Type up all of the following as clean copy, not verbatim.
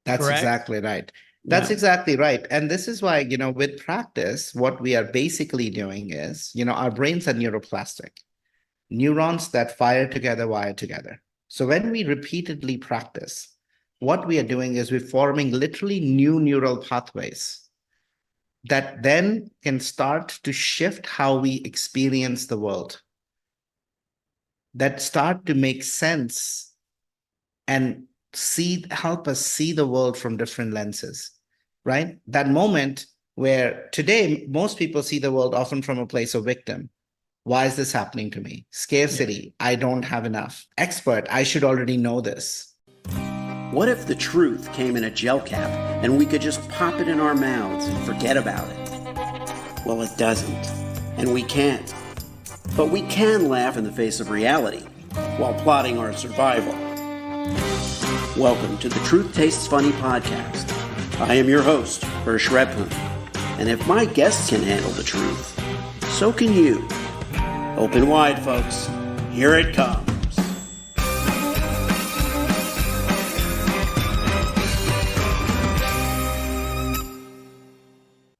That's correct? exactly right. That's Yeah. exactly right. And this is why, with practice, what we are basically doing is, our brains are neuroplastic. Neurons that fire together wire together. So when we repeatedly practice, what we are doing is we're forming literally new neural pathways that then can start to shift how we experience the world, that start to make sense and help us see the world from different lenses, right? That moment where today most people see the world often from a place of victim. Why is this happening to me? Yeah. Scarcity. I don't have enough. Expert. I should already know this. What if the truth came in a gel cap and we could just pop it in our mouths and forget about it? Well, it doesn't. And we can't. But we can laugh in the face of reality while plotting our survival. Welcome to the Truth Tastes Funny podcast. I am your host, Hirsch Redpun. And if my guests can handle the truth, so can you. Open wide, folks. Here it comes.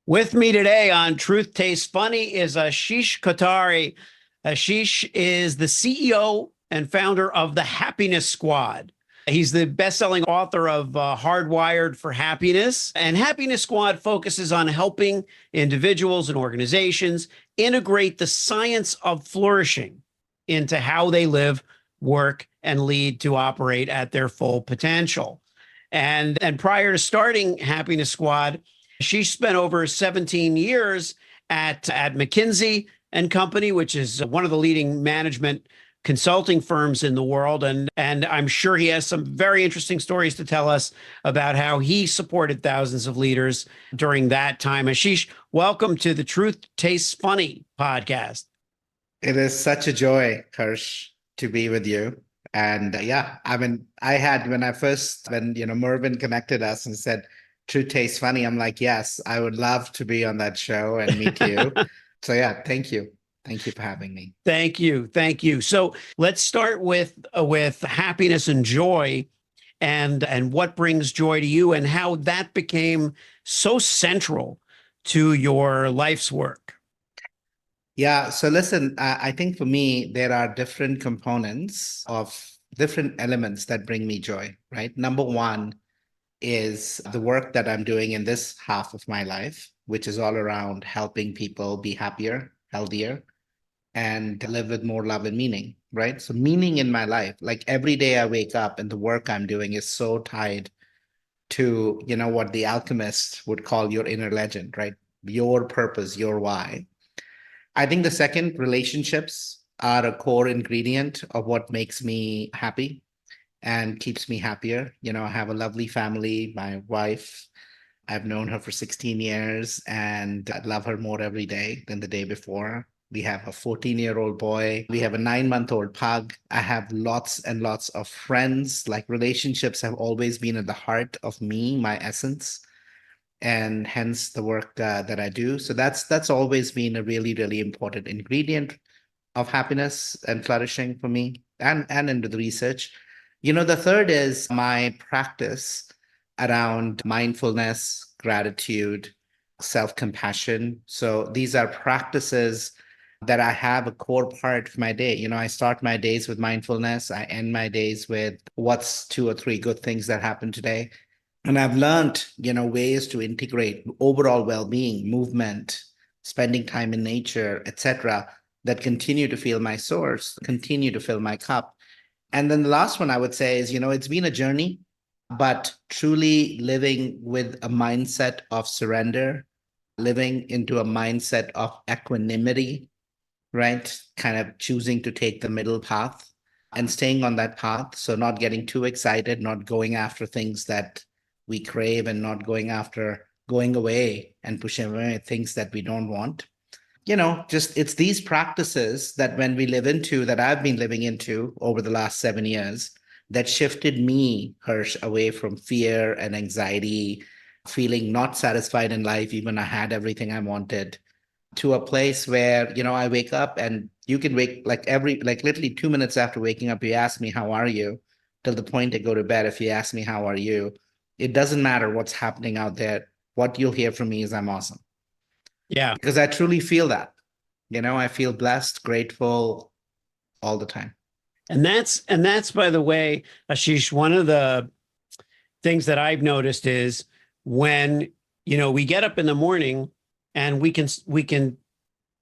With me today on Truth Tastes Funny is Ashish Kothari. Ashish is the CEO and founder of the Happiness Squad. He's the best-selling author of Hardwired for Happiness. And Happiness Squad focuses on helping individuals and organizations integrate the science of flourishing into how they live, work, and lead to operate at their full potential. And prior to starting Happiness Squad, she spent over 17 years at McKinsey and Company, which is one of the leading management consulting firms in the world. And I'm sure he has some very interesting stories to tell us about how he supported thousands of leaders during that time. Ashish, welcome to the Truth Tastes Funny podcast. It is such a joy, Kirsch, to be with you. And when Mervyn connected us and said, Truth Tastes Funny, I'm like, yes, I would love to be on that show and meet you. So yeah, thank you. Thank you for having me. Thank you. Thank you. So let's start with happiness and joy and what brings joy to you and how that became so central to your life's work. Yeah. So listen, I think for me, there are different components of different elements that bring me joy, right? Number one is the work that I'm doing in this half of my life, which is all around helping people be happier, healthier, and live with more love and meaning, right? So meaning in my life, like every day I wake up and the work I'm doing is so tied to, what the alchemist would call your inner legend, right? Your purpose, your why. I think the second, relationships are a core ingredient of what makes me happy and keeps me happier. I have a lovely family, my wife. I've known her for 16 years and I love her more every day than the day before. We have a 14-year-old boy. We have a 9-month-old pug. I have lots and lots of friends. Like relationships have always been at the heart of me, my essence, and hence the work that I do. So that's always been a really, really important ingredient of happiness and flourishing for me and into the research. The third is my practice around mindfulness, gratitude, self-compassion. So these are practices that I have a core part of my day. I start my days with mindfulness. I end my days with what's 2 or 3 good things that happened today. And I've learned, ways to integrate overall well-being, movement, spending time in nature, etc., that continue to feel my source, continue to fill my cup. And then the last one I would say is, it's been a journey, but truly living with a mindset of surrender, living into a mindset of equanimity, right? Kind of choosing to take the middle path and staying on that path. So not getting too excited, not going after things that we crave and not going away and pushing away things that we don't want. Just it's these practices that that I've been living into over the last 7 years that shifted me, Hirsch, away from fear and anxiety, feeling not satisfied in life, even I had everything I wanted, to a place where, I wake up and you can like literally 2 minutes after waking up, you ask me, how are you? Till the point I go to bed, if you ask me, how are you? It doesn't matter what's happening out there. What you'll hear from me is I'm awesome. Yeah. Because I truly feel that. I feel blessed, grateful all the time. And that's by the way, Ashish, one of the things that I've noticed is when, we get up in the morning and we can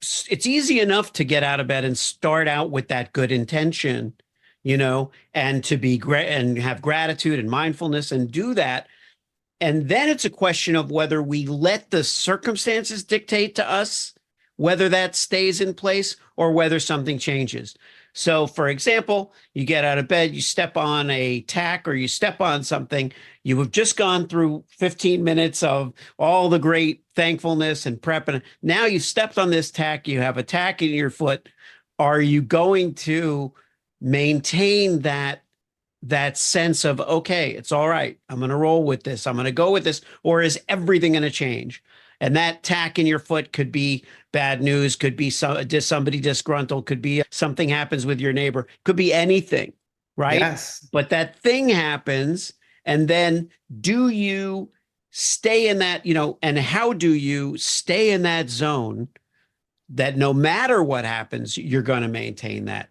it's easy enough to get out of bed and start out with that good intention, and to be great and have gratitude and mindfulness and do that. And then it's a question of whether we let the circumstances dictate to us whether that stays in place or whether something changes. So, for example, you get out of bed, you step on a tack or you step on something, you have just gone through 15 minutes of all the great thankfulness and prep. And now you stepped on this tack, you have a tack in your foot. Are you going to maintain that sense of, okay, it's all right, I'm going to roll with this, I'm going to go with this, or is everything going to change? And that tack in your foot could be bad news, could be somebody disgruntled, could be something happens with your neighbor, could be anything, right? Yes. But that thing happens, and then do you stay in that, and how do you stay in that zone that no matter what happens, you're going to maintain that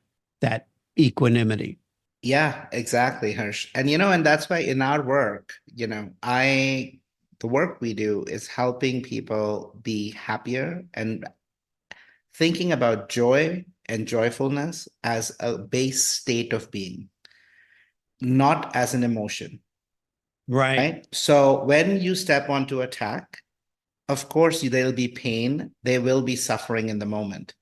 equanimity? Yeah, exactly, Harsh. And that's why in our work, the work we do is helping people be happier and thinking about joy and joyfulness as a base state of being, not as an emotion, Right. right? So when you step onto a tack, of course, there'll be pain, there will be suffering in the moment,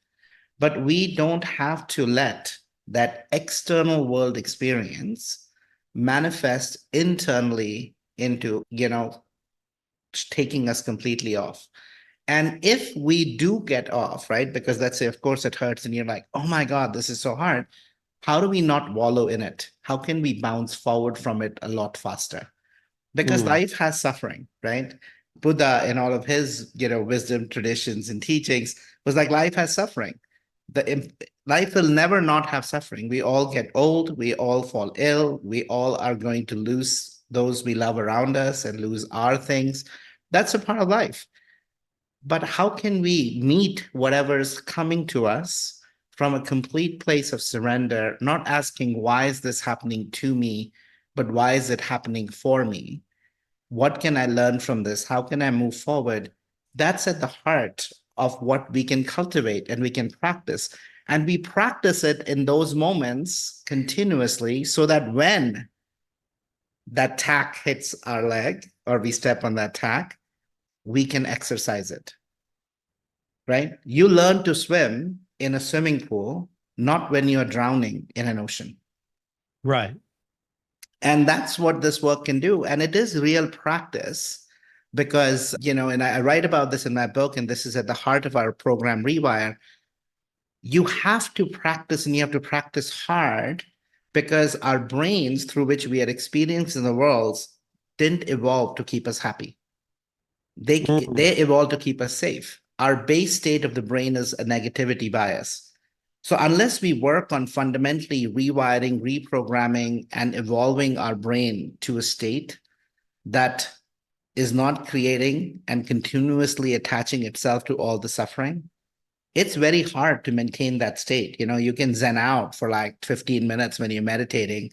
but we don't have to let that external world experience manifest internally into, taking us completely off. And if we do get off, right, because let's say, of course, it hurts and you're like, oh my God, this is so hard. How do we not wallow in it? How can we bounce forward from it a lot faster? Because life has suffering, right? Buddha, in all of his, wisdom traditions and teachings, was like, life has suffering. Life will never not have suffering. We all get old. We all fall ill. We all are going to lose those we love around us and lose our things. That's a part of life. But how can we meet whatever's coming to us from a complete place of surrender, not asking, why is this happening to me, but why is it happening for me? What can I learn from this? How can I move forward? That's at the heart of what we can cultivate and we can practice. And we practice it in those moments continuously so that when that tack hits our leg or we step on that tack, we can exercise it, right? You learn to swim in a swimming pool, not when you're drowning in an ocean. Right. And that's what this work can do. And it is real practice because, and I write about this in my book, and this is at the heart of our program, Rewire. You have to practice and you have to practice hard because our brains through which we are experiencing the world didn't evolve to keep us happy. They evolved to keep us safe. Our base state of the brain is a negativity bias. So unless we work on fundamentally rewiring, reprogramming, and evolving our brain to a state that is not creating and continuously attaching itself to all the suffering, it's very hard to maintain that state. You can zen out for like 15 minutes when you're meditating,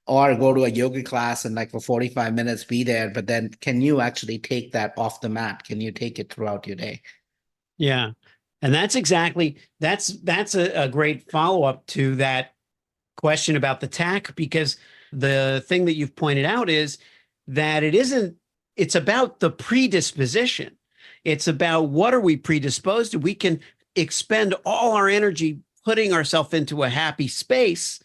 or go to a yoga class and like for 45 minutes be there. But then can you actually take that off the mat? Can you take it throughout your day? Yeah. And that's a great follow-up to that question about the tack, because the thing that you've pointed out is that it's about the predisposition. It's about what are we predisposed to? We can expend all our energy putting ourselves into a happy space,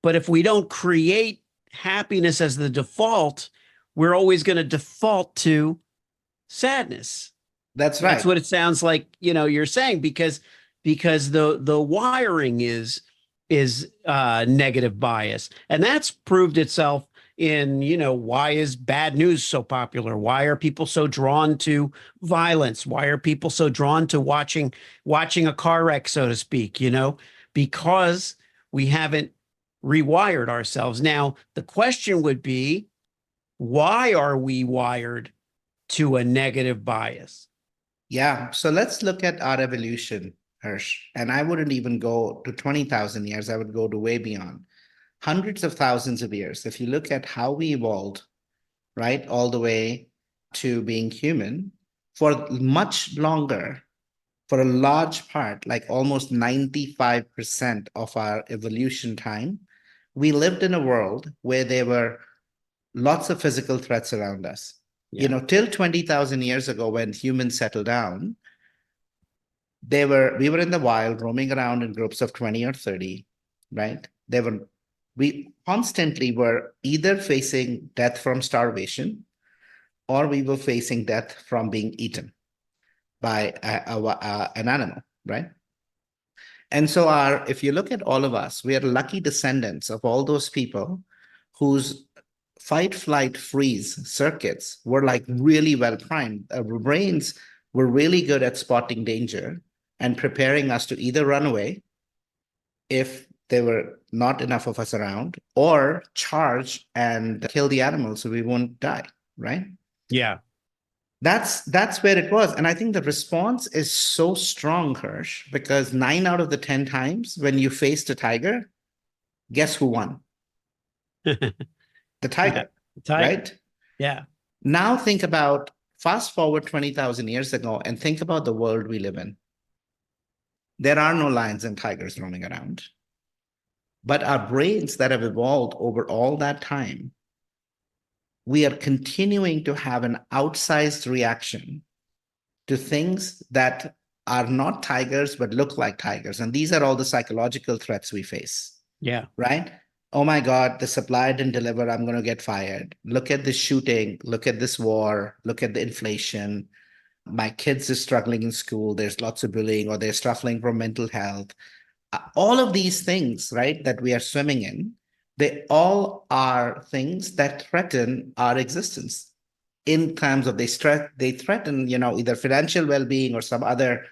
but if we don't create happiness as the default, we're always going to default to sadness. That's right. That's what it sounds like, you're saying, because the wiring is negative bias. And that's proved itself in, why is bad news so popular? Why are people so drawn to violence? Why are people so drawn to watching a car wreck, so to speak, because we haven't rewired ourselves. Now, the question would be, Why are we wired to a negative bias? Yeah. So let's look at our evolution, Hirsch. And I wouldn't even go to 20,000 years. I would go to way beyond hundreds of thousands of years. If you look at how we evolved, right, all the way to being human, for much longer, for a large part, like almost 95% of our evolution time, we lived in a world where there were lots of physical threats around us. Yeah. Till 20,000 years ago, when humans settled down, we were in the wild, roaming around in groups of 20 or 30, right? We constantly were either facing death from starvation or we were facing death from being eaten by an animal, right? And so if you look at all of us, we are lucky descendants of all those people whose fight, flight, freeze circuits were like really well primed. Our brains were really good at spotting danger and preparing us to either run away if there were not enough of us around, or charge and kill the animal so we won't die, right? Yeah. That's where it was. And I think the response is so strong, Hirsch, because 9 out of the 10 times when you faced a tiger, guess who won? The tiger, right? Yeah. Now think about fast forward 20,000 years ago and think about the world we live in. There are no lions and tigers roaming around. But our brains that have evolved over all that time, we are continuing to have an outsized reaction to things that are not tigers, but look like tigers. And these are all the psychological threats we face. Yeah. Right? Oh my God, the supply didn't deliver. I'm going to get fired. Look at this shooting. Look at this war. Look at the inflation. My kids are struggling in school. There's lots of bullying, or they're suffering from mental health. All of these things, right, that we are swimming in, they all are things that threaten our existence in terms of they threaten, either financial well-being or some other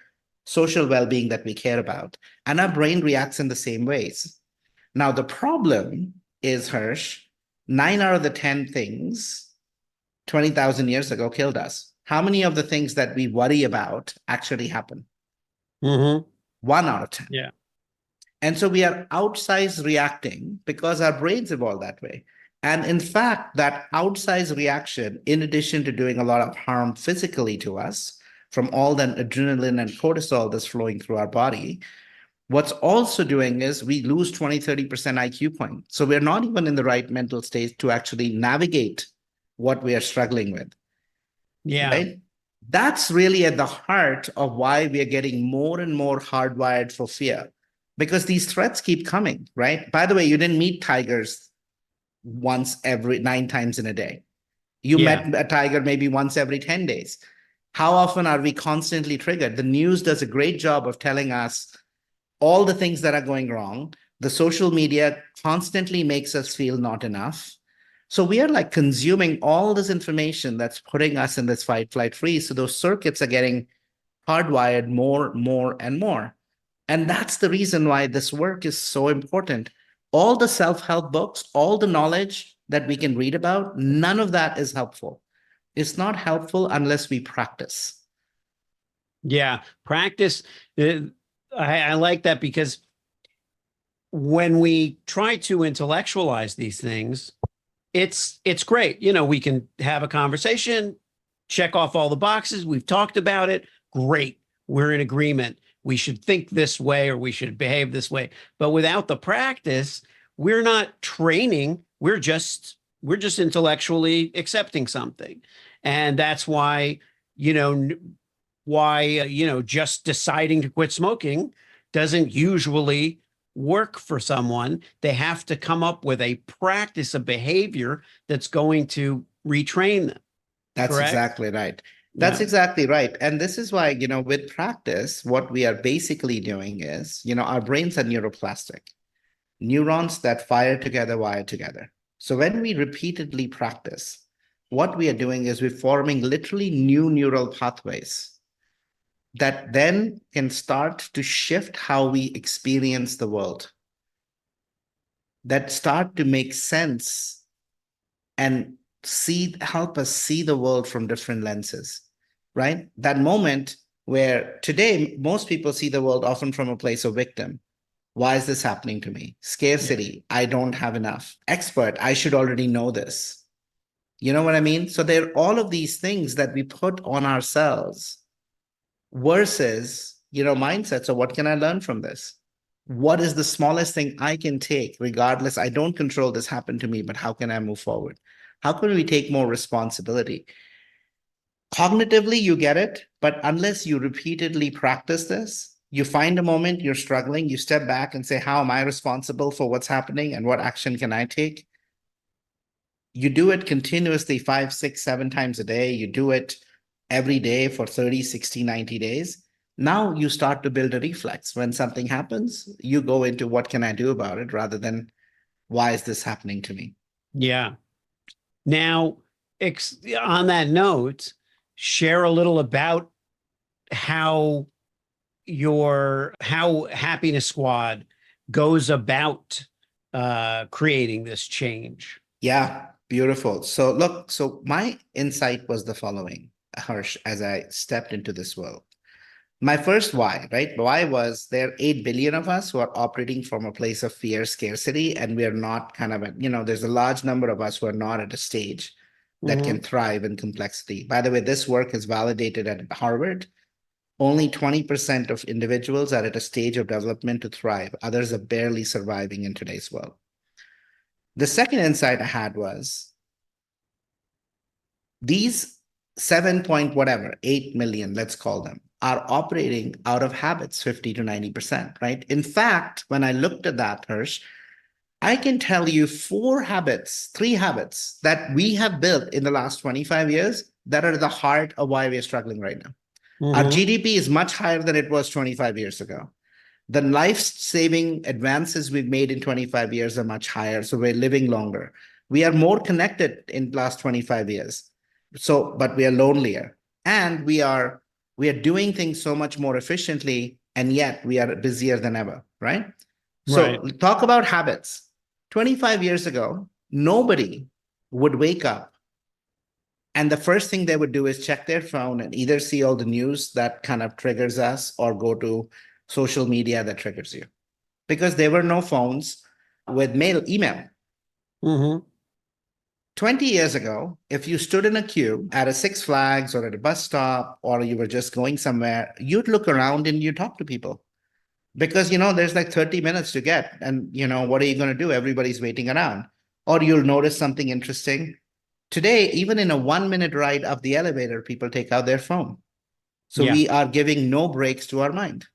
social well-being that we care about. And our brain reacts in the same ways. Now, the problem is, Hirsch, 9 out of the 10 things 20,000 years ago killed us. How many of the things that we worry about actually happen? Mm-hmm. 1 out of 10. Yeah. And so we are outsized reacting because our brains evolved that way. And in fact, that outsized reaction, in addition to doing a lot of harm physically to us from all that adrenaline and cortisol that's flowing through our body, what's also doing is we lose 20-30% IQ points. So we're not even in the right mental state to actually navigate what we are struggling with. Yeah. Right? That's really at the heart of why we are getting more and more hardwired for fear, because these threats keep coming, right? By the way, you didn't meet tigers once every 9 times in a day. You met a tiger maybe once every 10 days. How often are we constantly triggered? The news does a great job of telling us all the things that are going wrong. The social media constantly makes us feel not enough. So we are like consuming all this information that's putting us in this fight, flight, freeze. So those circuits are getting hardwired more, and more. And that's the reason why this work is so important. All the self-help books, all the knowledge that we can read about, none of that is helpful. It's not helpful unless we practice. Yeah. Practice. I like that, because when we try to intellectualize these things, it's great. We can have a conversation, check off all the boxes. We've talked about it. Great. We're in agreement. We should think this way, or we should behave this way. But without the practice, we're not training. We're just intellectually accepting something. And that's why, just deciding to quit smoking doesn't usually work for someone. They have to come up with a practice of behavior that's going to retrain them. That's correct? Exactly right. That's exactly right. And this is why, with practice, what we are basically doing is, our brains are neuroplastic. Neurons that fire together, wire together. So when we repeatedly practice, what we are doing is we're forming literally new neural pathways that then can start to shift how we experience the world, that start to make sense and help us see the world from different lenses, right? That moment where today most people see the world often from a place of victim. Why is this happening to me? Scarcity. I don't have enough. Expert. I should already know this. You know what I mean? So there are all of these things that we put on ourselves versus, mindset. So what can I learn from this? What is the smallest thing I can take, regardless? I don't control this happened to me, but how can I move forward? How can we take more responsibility? Cognitively, you get it, but unless you repeatedly practice this, you find a moment you're struggling, you step back and say, how am I responsible for what's happening and what action can I take? You do it continuously 5, 6, 7 times a day. You do it every day for 30, 60, 90 days. Now you start to build a reflex. When something happens, you go into what can I do about it rather than why is this happening to me? Yeah. Now, on that note, share a little about how Happiness Squad goes about creating this change. Yeah, beautiful. So look, my insight was the following, Harsh, as I stepped into this world. My first why, right? Why was there are 8 billion of us who are operating from a place of fear, scarcity, and we are not there's a large number of us who are not at a stage that can thrive in complexity. By the way, this work is validated at Harvard. Only 20% of individuals are at a stage of development to thrive. Others are barely surviving in today's world. The second insight I had was these 7 point whatever, 8 million, let's call them, are operating out of habits, 50 to 90%, right? In fact, when I looked at that, Hirsch, I can tell you 3 habits that we have built in the last 25 years that are the heart of why we're struggling right now. Our GDP is much higher than it was 25 years ago. The life-saving advances we've made in 25 years are much higher, so we're living longer. We are more connected in the last 25 years, but we are lonelier. And we are doing things so much more efficiently, and yet we are busier than ever, right? So talk about habits. 25 years ago, nobody would wake up and the first thing they would do is check their phone and either see all the news that kind of triggers us or go to social media that triggers you. Because there were no phones with email. 20 years ago, if you stood in a queue at a Six Flags or at a bus stop, or you were just going somewhere, you'd look around and you talk to people. Because, there's like 30 minutes to get. And, what are you going to do? Everybody's waiting around. Or you'll notice something interesting. Today, even in a 1-minute ride up the elevator, people take out their phone. So we are giving no breaks to our mind,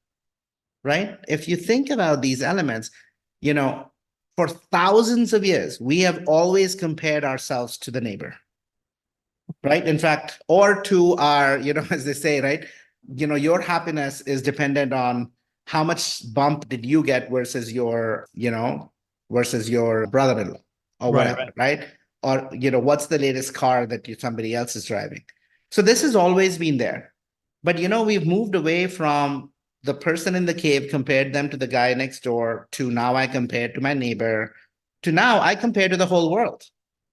right? If you think about these elements, for thousands of years, we have always compared ourselves to the neighbor, right? In fact, or to our, as they say, right? Your happiness is dependent on how much bump did you get versus your brother-in-law or whatever, right? Or, what's the latest car that somebody else is driving? So this has always been there. But, we've moved away from the person in the cave, compared them to the guy next door, to now I compare to my neighbor, to now I compare to the whole world.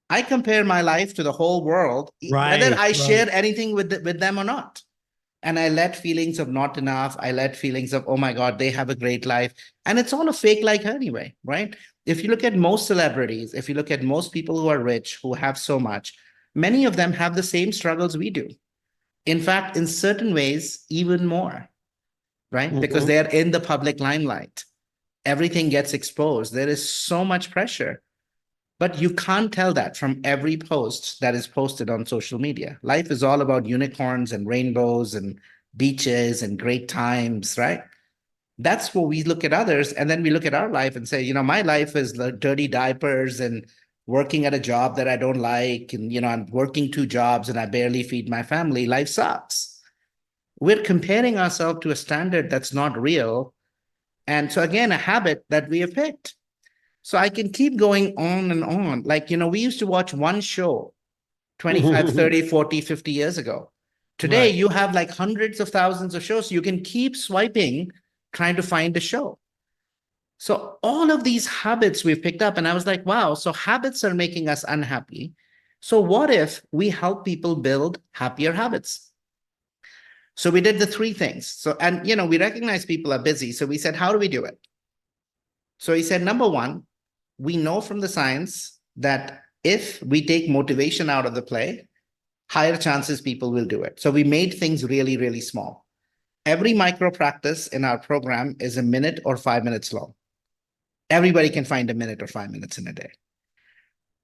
I compare my life to the whole world, whether I share anything with them or not. And I let feelings of not enough, I let feelings of, oh my God, they have a great life. And it's all a fake life anyway, right? If you look at most celebrities, if you look at most people who are rich, who have so much, many of them have the same struggles we do. In fact, in certain ways, even more, right? Because they're in the public limelight. Everything gets exposed. There is so much pressure. But you can't tell that from every post that is posted on social media. Life is all about unicorns and rainbows and beaches and great times, right? That's what we look at others. And then we look at our life and say, my life is the dirty diapers and working at a job that I don't like. And, I'm working 2 jobs and I barely feed my family. Life sucks. We're comparing ourselves to a standard that's not real. And so again, a habit that we have picked. So I can keep going on and on. Like, we used to watch one show 25, 30, 40, 50 years ago. Today, you have like hundreds of thousands of shows. So you can keep swiping, trying to find a show. So all of these habits we've picked up. And I was like, wow, so habits are making us unhappy. So what if we help people build happier habits? So we did the three things. So, and we recognize people are busy. So we said, how do we do it? So he said, number one, we know from the science that if we take motivation out of the play, higher chances people will do it. So we made things really, really small. Every micro practice in our program is a minute or 5 minutes long. Everybody can find a minute or 5 minutes in a day.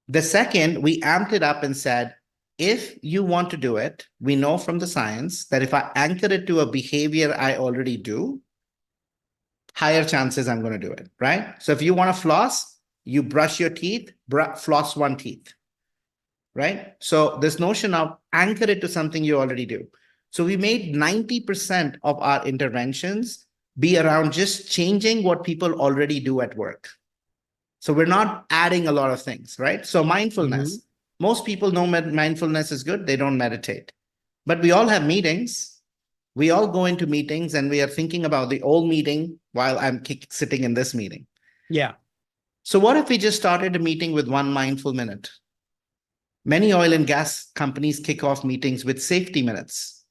The second, we amped it up and said, if you want to do it, we know from the science that if I anchor it to a behavior I already do, higher chances I'm going to do it, right? So if you want to floss, you brush your teeth, floss one teeth, right? So this notion of anchor it to something you already do. So we made 90% of our interventions be around just changing what people already do at work. So we're not adding a lot of things, right? So mindfulness. Most people know mindfulness is good. They don't meditate. But we all have meetings. We all go into meetings and we are thinking about the old meeting while I'm sitting in this meeting. Yeah. So what if we just started a meeting with 1 mindful minute? Many oil and gas companies kick off meetings with safety minutes,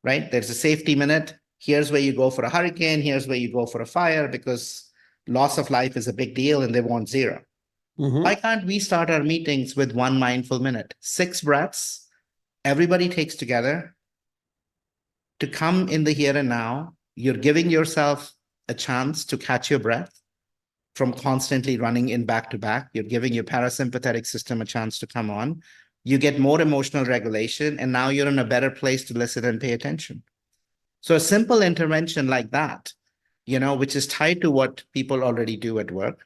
right? There's a safety minute. Here's where you go for a hurricane. Here's where you go for a fire, because loss of life is a big deal and they want 0. Why can't we start our meetings with 1 mindful minute? 6 breaths, everybody takes together to come in the here and now. You're giving yourself a chance to catch your breath from constantly running in back to back. You're giving your parasympathetic system a chance to come on. You get more emotional regulation, and now you're in a better place to listen and pay attention. So a simple intervention like that, which is tied to what people already do at work,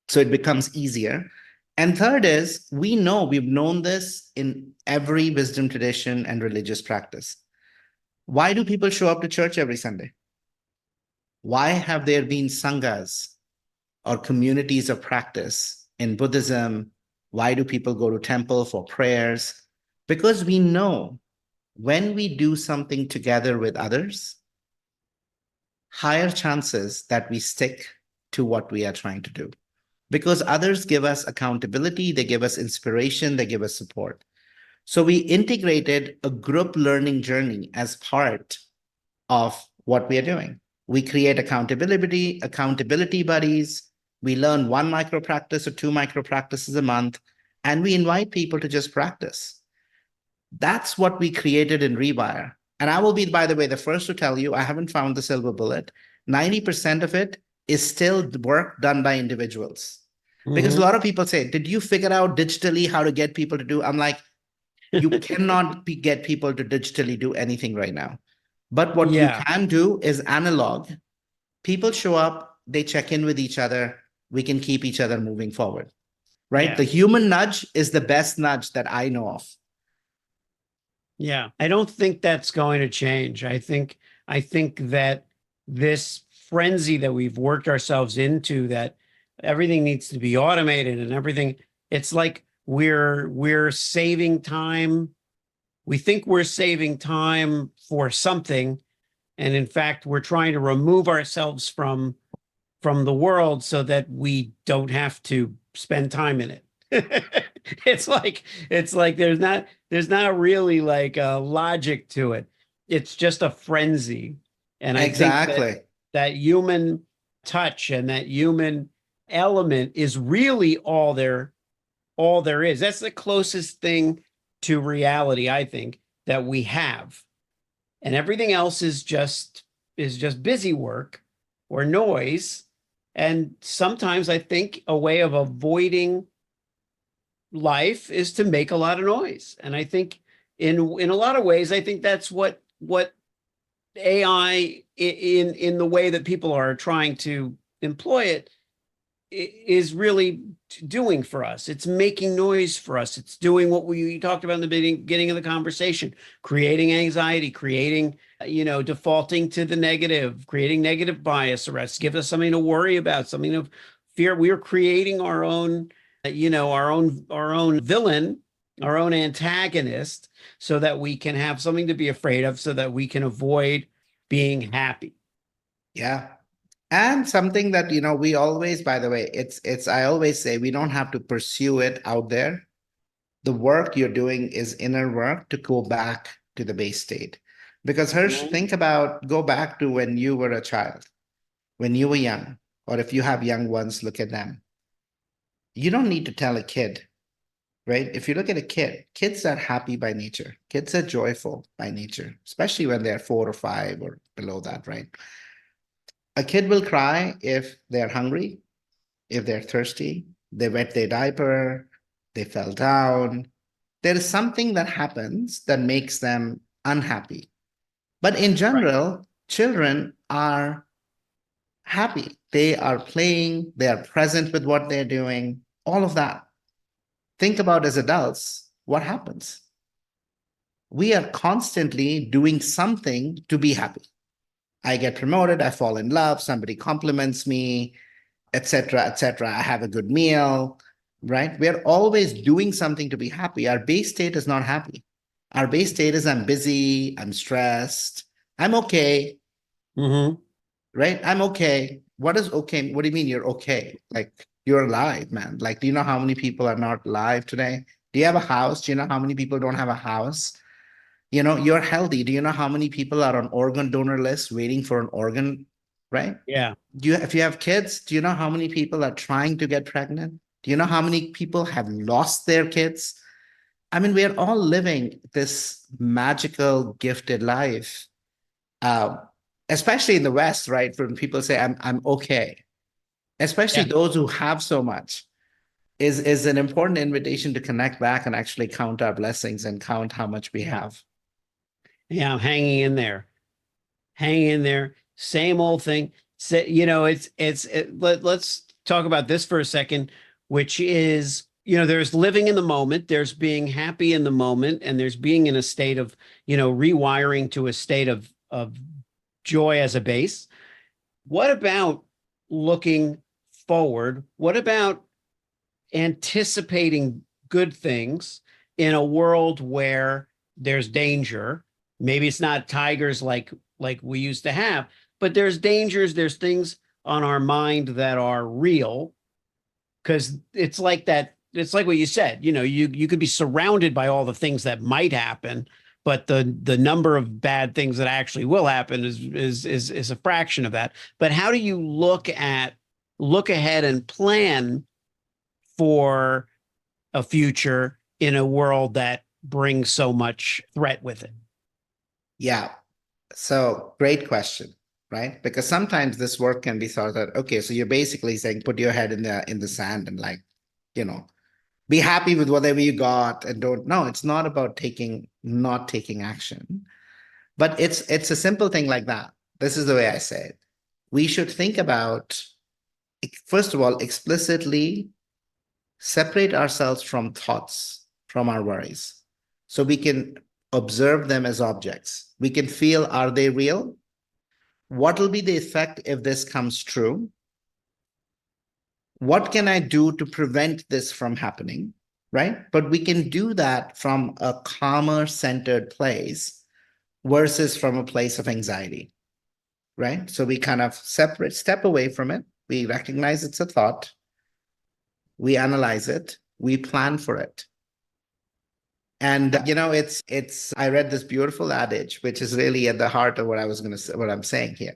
so it becomes easier. And third is, we've known this in every wisdom tradition and religious practice. Why do people show up to church every Sunday? Why have there been sanghas or communities of practice in Buddhism? Why do people go to temple for prayers? Because we know when we do something together with others, higher chances that we stick to what we are trying to do. Because others give us accountability, they give us inspiration, they give us support. So we integrated a group learning journey as part of what we are doing. We create accountability buddies. We learn 1 micro practice or 2 micro practices a month, and we invite people to just practice. That's what we created in Rewire. And I will be, by the way, the first to tell you, I haven't found the silver bullet. 90% of it is still work done by individuals. Because a lot of people say, did you figure out digitally how to get people to do? I'm like, you cannot get people to digitally do anything right now. But what you can do is analog. People show up, they check in with each other. We can keep each other moving forward, right? Yeah. The human nudge is the best nudge that I know of. Yeah, I don't think that's going to change. I think that this frenzy that we've worked ourselves into, that everything needs to be automated and everything, it's like we're saving time. We think we're saving time for something, and in fact, we're trying to remove ourselves from the world so that we don't have to spend time in it. It's like there's not really like a logic to it. It's just a frenzy. And I think that human touch and that human element is really all there is. That's the closest thing to reality, I think, that we have. And everything else is just busy work or noise. And sometimes I think a way of avoiding life is to make a lot of noise. And I think in a lot of ways, I think that's what AI in the way that people are trying to employ it is really doing for us. It's making noise for us. It's doing what we talked about in the beginning of the conversation, creating anxiety, creating, defaulting to the negative, creating negative bias arrests, give us something to worry about, something to fear. We are creating our own, our own villain, our own antagonist, so that we can have something to be afraid of, so that we can avoid being happy. Yeah. And something that, we always, by the way, I always say we don't have to pursue it out there. The work you're doing is inner work to go back to the base state. Because Hirsch, go back to when you were a child, when you were young, or if you have young ones, look at them. You don't need to tell a kid, right? If you look at a kid, kids are happy by nature. Kids are joyful by nature, especially when they're 4 or 5 or below that, right? A kid will cry if they're hungry, if they're thirsty, they wet their diaper, they fell down. There is something that happens that makes them unhappy. But in general, children are happy. They are playing, they are present with what they're doing, all of that. Think about as adults, what happens? We are constantly doing something to be happy. I get promoted, I fall in love, somebody compliments me, etc., etc. I have a good meal, right? We're always doing something to be happy. Our base state is not happy. Our base state is I'm busy, I'm stressed, I'm okay, right? I'm okay. What is okay? What do you mean you're okay? Like you're alive, man. Like, do you know how many people are not alive today? Do you have a house? Do you know how many people don't have a house? You know, you're healthy. Do you know how many people are on organ donor list waiting for an organ, right? Yeah. If you have kids, do you know how many people are trying to get pregnant? Do you know how many people have lost their kids? I mean, we are all living this magical, gifted life, uh, especially in the West, right? When people say, I'm okay, especially Yeah. those who have so much, is an important invitation to connect back and actually count our blessings and count how much we have. Yeah, I'm hanging in there. Hanging in there. Same old thing. So, you know, let's talk about this for a second, which is, you know, there's living in the moment, there's being happy in the moment, and there's being in a state of, you know, rewiring to a state of joy as a base. What about looking forward? What about anticipating good things in a world where there's danger? Maybe it's not tigers like we used to have, but there's dangers, there's things on our mind that are real, because it's like that. It's like what you said, you know, you could be surrounded by all the things that might happen, but the number of bad things that actually will happen is a fraction of that. But how do you look ahead and plan for a future in a world that brings so much threat with it? Yeah. So great question, right? Because sometimes this work can be thought that, okay, so you're basically saying put your head in the sand and like, you know, be happy with whatever you got and don't. No, it's not about not taking action. But it's a simple thing like that. This is the way I say it. We should think about, first of all, explicitly separate ourselves from thoughts, from our worries. So we can observe them as objects. We can feel, are they real? What will be the effect if this comes true? What can I do to prevent this from happening? Right? But we can do that from a calmer, centered place versus from a place of anxiety. Right? So we kind of step away from it. We recognize it's a thought. We analyze it. We plan for it. And you know, I read this beautiful adage, which is really at the heart of what I was going to say, what I'm saying here.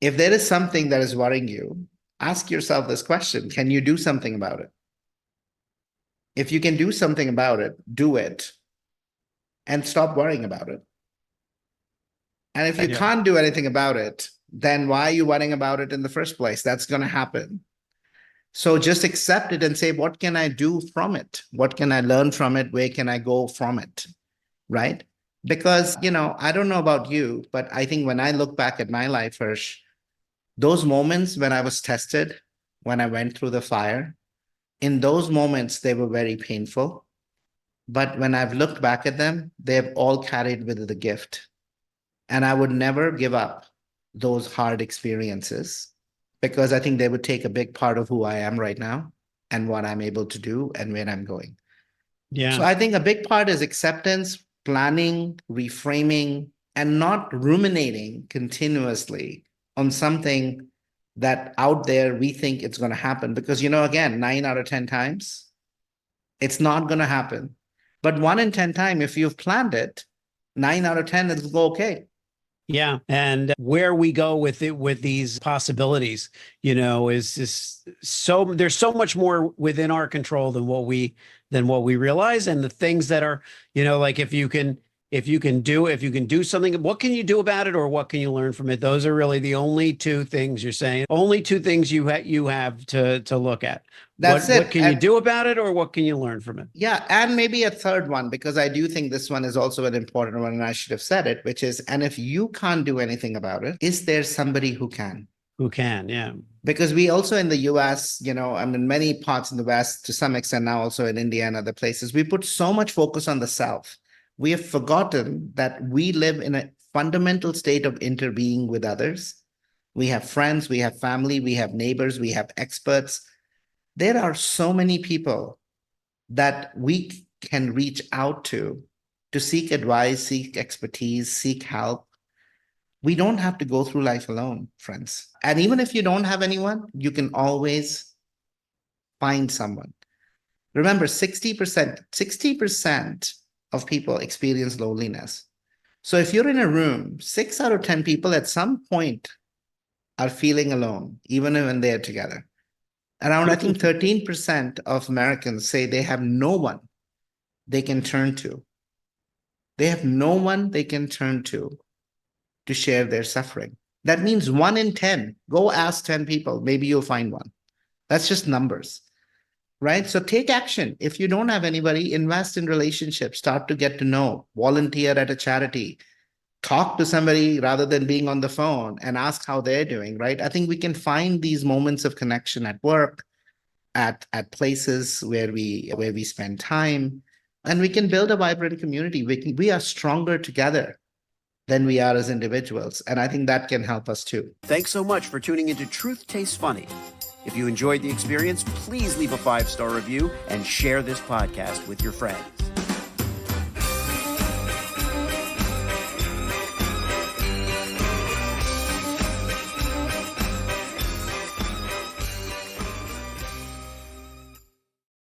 If there is something that is worrying you, ask yourself this question: can you do something about it? If you can do something about it, do it and stop worrying about it. And if you can't do anything about it, then why are you worrying about it in the first place? That's going to happen. So just accept it and say, what can I do from it? What can I learn from it? Where can I go from it? Right? Because, you know, I don't know about you, but I think when I look back at my life, Hirsch, those moments when I was tested, when I went through the fire, in those moments, they were very painful. But when I've looked back at them, they've all carried with it the gift. And I would never give up those hard experiences because I think they would take a big part of who I am right now and what I'm able to do and where I'm going. Yeah. So I think a big part is acceptance, planning, reframing, and not ruminating continuously on something that out there we think it's going to happen. Because, you know, again, 9 out of 10 times, It's not going to happen. But 1 in 10 times, if you've planned it, 9 out of 10, it'll go okay. Yeah. And where we go with it, with these possibilities, is so there's so much more within our control than what we realize. And the things that are, like if you can do something, what can you do about it, or what can you learn from it? Those are really the only two things you're saying, only two things you have to look at. That's What it. can you do about it, or what can you learn from it? Yeah, and maybe a third one, because I do think this one is also an important one, and I should have said it, which is, and if you can't do anything about it, is there somebody who can? Who can, yeah. Because we also in the US, in many parts in the West, to some extent now also in India and other places, we put so much focus on the self. We have forgotten that we live in a fundamental state of interbeing with others. We have friends, we have family, we have neighbors, we have experts. There are so many people that we can reach out to seek advice, seek expertise, seek help. We don't have to go through life alone, friends. And even if you don't have anyone, you can always find someone. Remember, 60% of people experience loneliness. So if you're in a room, 6 out of 10 people at some point are feeling alone, even when they're together. Around, I think, 13% of Americans say they have no one they can turn to. They have no one they can turn to share their suffering. That means 1 in 10. Go ask 10 people. Maybe you'll find one. That's just numbers, right? So take action. If you don't have anybody, invest in relationships. Start to get to know. Volunteer at a charity. Talk to somebody rather than being on the phone, and ask how they're doing, right? I think we can find these moments of connection at work, at places where we spend time, and we can build a vibrant community. We are stronger together than we are as individuals. And I think that can help us too. Thanks so much for tuning into Truth Tastes Funny. If you enjoyed the experience, please leave a 5-star review and share this podcast with your friends.